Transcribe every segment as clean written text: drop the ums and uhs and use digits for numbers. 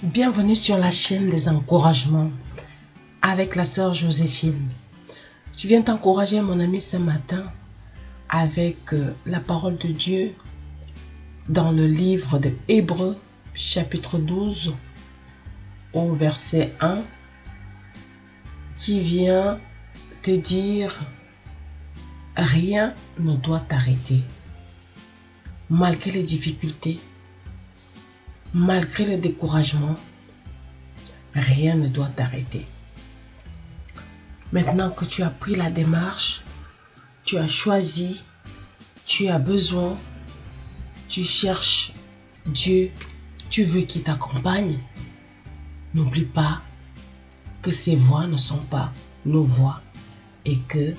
Bienvenue sur la chaîne des encouragements avec la sœur Joséphine. Je viens t'encourager mon ami ce matin avec la parole de Dieu dans le livre de Hébreux chapitre 12 au verset 1 qui vient te dire rien ne doit t'arrêter malgré les difficultés. Malgré le découragement, rien ne doit t'arrêter. Maintenant que tu as pris la démarche, tu as choisi, tu as besoin, tu cherches Dieu, tu veux qu'il t'accompagne, n'oublie pas que ses voies ne sont pas nos voies et que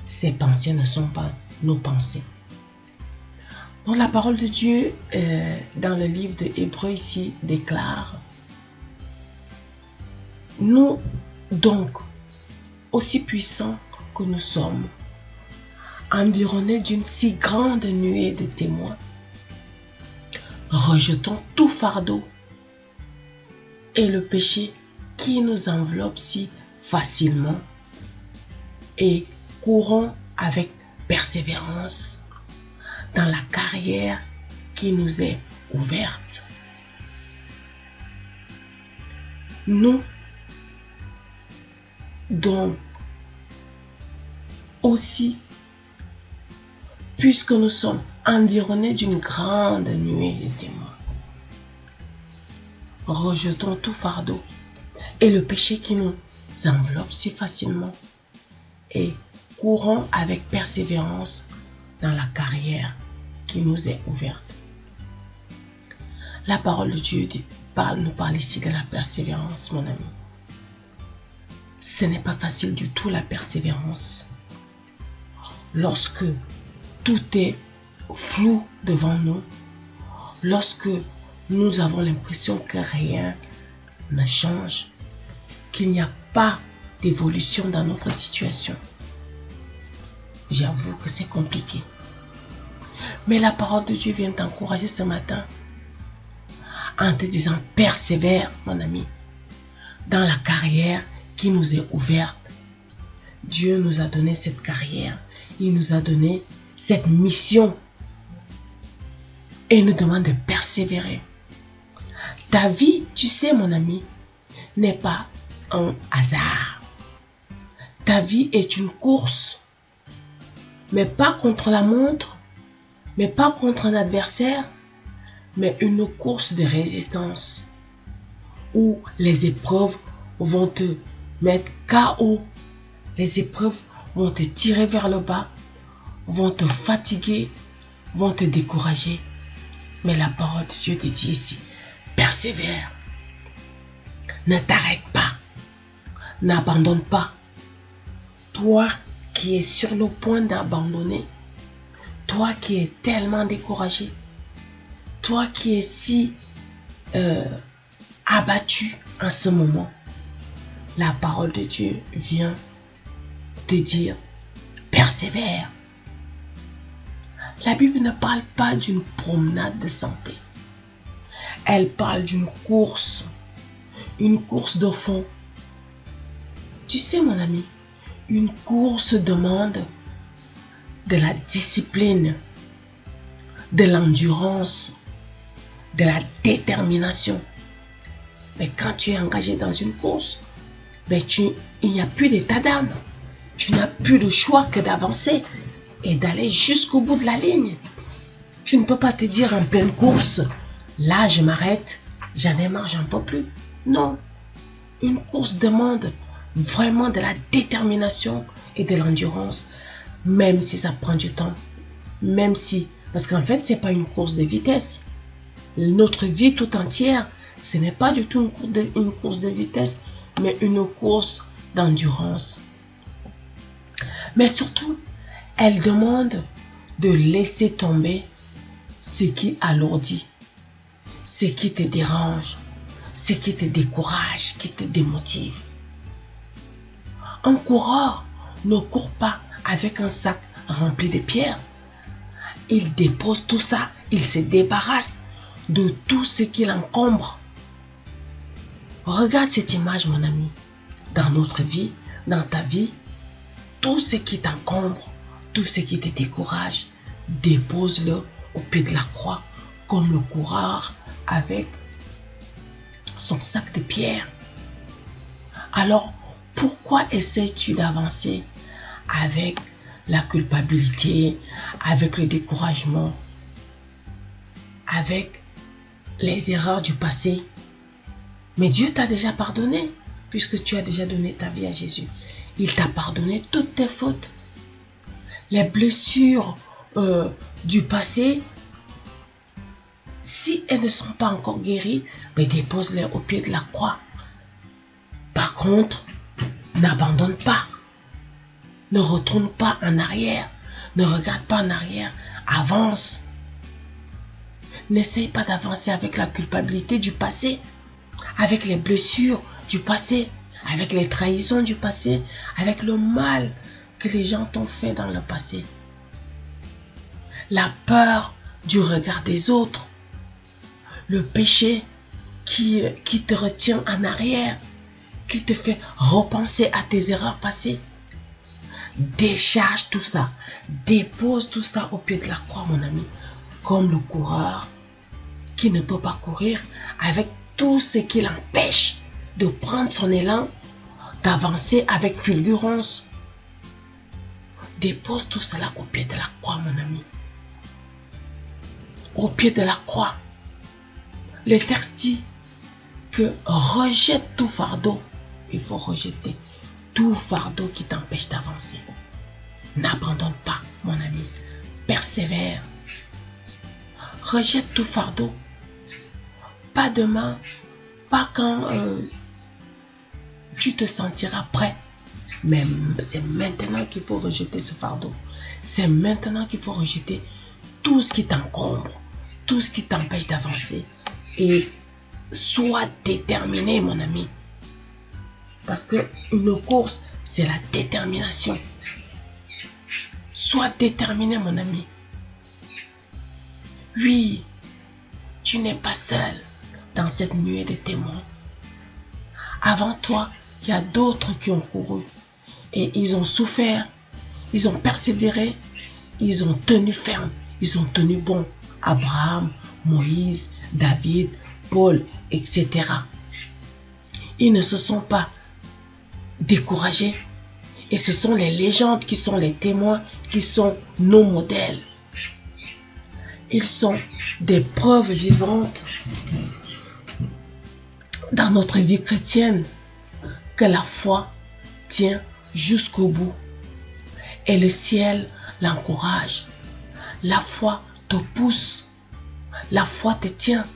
ses pensées ne sont pas nos pensées. Donc la parole de Dieu dans le livre de Hébreux ici déclare: nous donc, aussi puissants que nous sommes, environnés d'une si grande nuée de témoins, rejetons tout fardeau et le péché qui nous enveloppe si facilement et courons avec persévérance dans la carrière qui nous est ouverte. Nous, donc, aussi, puisque nous sommes environnés d'une grande nuée de témoins, rejetons tout fardeau et le péché qui nous enveloppe si facilement et courons avec persévérance dans la carrière qui nous est ouverte. La parole de Dieu nous parle ici de la persévérance, mon ami. Ce n'est pas facile du tout la persévérance. Lorsque tout est flou devant nous, lorsque nous avons l'impression que rien ne change, qu'il n'y a pas d'évolution dans notre situation, j'avoue que c'est compliqué. Mais la parole de Dieu vient t'encourager ce matin en te disant: persévère, mon ami, dans la carrière qui nous est ouverte. Dieu nous a donné cette carrière. Il nous a donné cette mission. Et il nous demande de persévérer. Ta vie, tu sais, mon ami, n'est pas un hasard. Ta vie est une course. Mais pas contre la montre, mais pas contre un adversaire, mais une course de résistance où les épreuves vont te mettre KO. Les épreuves vont te tirer vers le bas, vont te fatiguer, vont te décourager. Mais la parole de Dieu te dit ici: persévère. Ne t'arrête pas. N'abandonne pas. Toi qui es sur le point d'abandonner, toi qui es tellement découragé, toi qui es si abattu en ce moment, la parole de Dieu vient te dire: persévère. La Bible ne parle pas d'une promenade de santé. Elle parle d'une course, une course de fond. Tu sais, mon ami, une course demande de la discipline, de l'endurance, de la détermination. Mais quand tu es engagé dans une course, il n'y a plus d'état d'âme. Tu n'as plus de choix que d'avancer et d'aller jusqu'au bout de la ligne. Tu ne peux pas te dire en pleine course: là, je m'arrête, j'en ai marre, j'en peux plus. Non. Une course demande vraiment de la détermination et de l'endurance, même si ça prend du temps. Parce qu'en fait, ce n'est pas une course de vitesse. Notre vie tout entière, ce n'est pas du tout une course de vitesse, mais une course d'endurance. Mais surtout, elle demande de laisser tomber ce qui alourdit, ce qui te dérange, ce qui te décourage, qui te démotive. Un coureur ne court pas avec un sac rempli de pierres. Il dépose tout ça, il se débarrasse de tout ce qui l'encombre. Regarde cette image, mon ami. Dans notre vie, dans ta vie, tout ce qui t'encombre, tout ce qui te décourage, dépose-le au pied de la croix, comme le coureur avec son sac de pierre. Alors, pourquoi essaies-tu d'avancer avec la culpabilité, avec le découragement, avec les erreurs du passé? Mais Dieu t'a déjà pardonné, puisque tu as déjà donné ta vie à Jésus. Il t'a pardonné toutes tes fautes. Les blessures du passé, si elles ne sont pas encore guéries, mais dépose-les au pied de la croix. Par contre, n'abandonne pas. Ne retourne pas en arrière. Ne regarde pas en arrière. Avance. N'essaye pas d'avancer avec la culpabilité du passé, avec les blessures du passé, avec les trahisons du passé, avec le mal que les gens t'ont fait dans le passé. La peur du regard des autres, le péché qui te retient en arrière, qui te fait repenser à tes erreurs passées. Décharge tout ça, dépose tout ça au pied de la croix, mon ami, comme le coureur qui ne peut pas courir avec tout ce qui l'empêche de prendre son élan, d'avancer avec fulgurance. Dépose tout cela au pied de la croix, mon ami. Au pied de la croix. Le texte dit que rejette tout fardeau. Il faut rejeter tout fardeau qui t'empêche d'avancer. N'abandonne pas, mon ami. Persévère. Rejette tout fardeau. Pas demain, pas quand tu te sentiras prêt. Mais c'est maintenant qu'il faut rejeter ce fardeau. C'est maintenant qu'il faut rejeter tout ce qui t'encombre, tout ce qui t'empêche d'avancer. Et sois déterminé, mon ami. Parce qu'une course, c'est la détermination. Sois déterminé, mon ami. Oui, tu n'es pas seul dans cette nuée de témoins. Avant toi, il y a d'autres qui ont couru. Et ils ont souffert, ils ont persévéré, ils ont tenu ferme, ils ont tenu bon. Abraham, Moïse, David, Paul, etc. Ils ne se sont pas découragés. Et ce sont les légendes qui sont les témoins, qui sont nos modèles. Ils sont des preuves vivantes dans notre vie chrétienne que la foi tient jusqu'au bout. Et le ciel l'encourage. La foi te pousse. La foi te tient,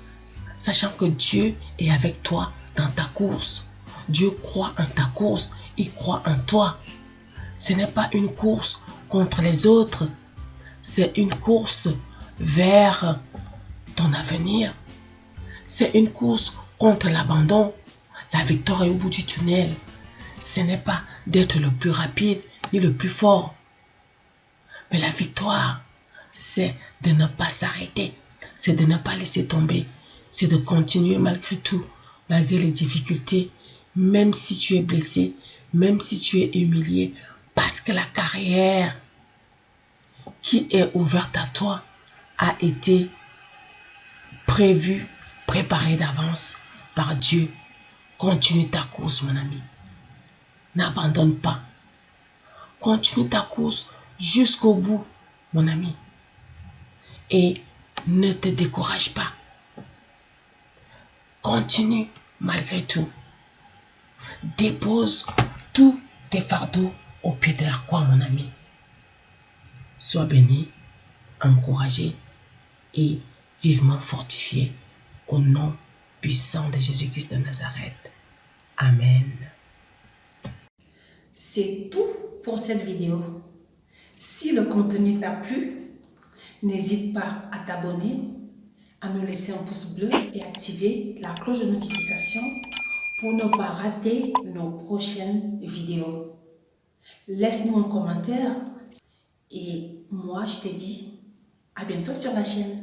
sachant que Dieu est avec toi dans ta course. Dieu croit en ta course. Il croit en toi. Ce n'est pas une course contre les autres. C'est une course vers ton avenir. C'est une course contre l'abandon. La victoire est au bout du tunnel. Ce n'est pas d'être le plus rapide ni le plus fort. Mais la victoire, c'est de ne pas s'arrêter. C'est de ne pas laisser tomber. C'est de continuer malgré tout, malgré les difficultés, même si tu es blessé, même si tu es humilié, parce que la carrière qui est ouverte à toi a été prévue, préparée d'avance par Dieu. Continue ta course, mon ami. N'abandonne pas. Continue ta course jusqu'au bout, mon ami. Et ne te décourage pas. Continue malgré tout. Dépose tous tes fardeaux au pied de la croix, mon ami. Sois béni, encouragé et vivement fortifié au nom puissant de Jésus-Christ de Nazareth. Amen. C'est tout pour cette vidéo. Si le contenu t'a plu, n'hésite pas à t'abonner, à nous laisser un pouce bleu et activer la cloche de notification pour ne pas rater nos prochaines vidéos. Laisse-nous un commentaire et moi je te dis à bientôt sur la chaîne.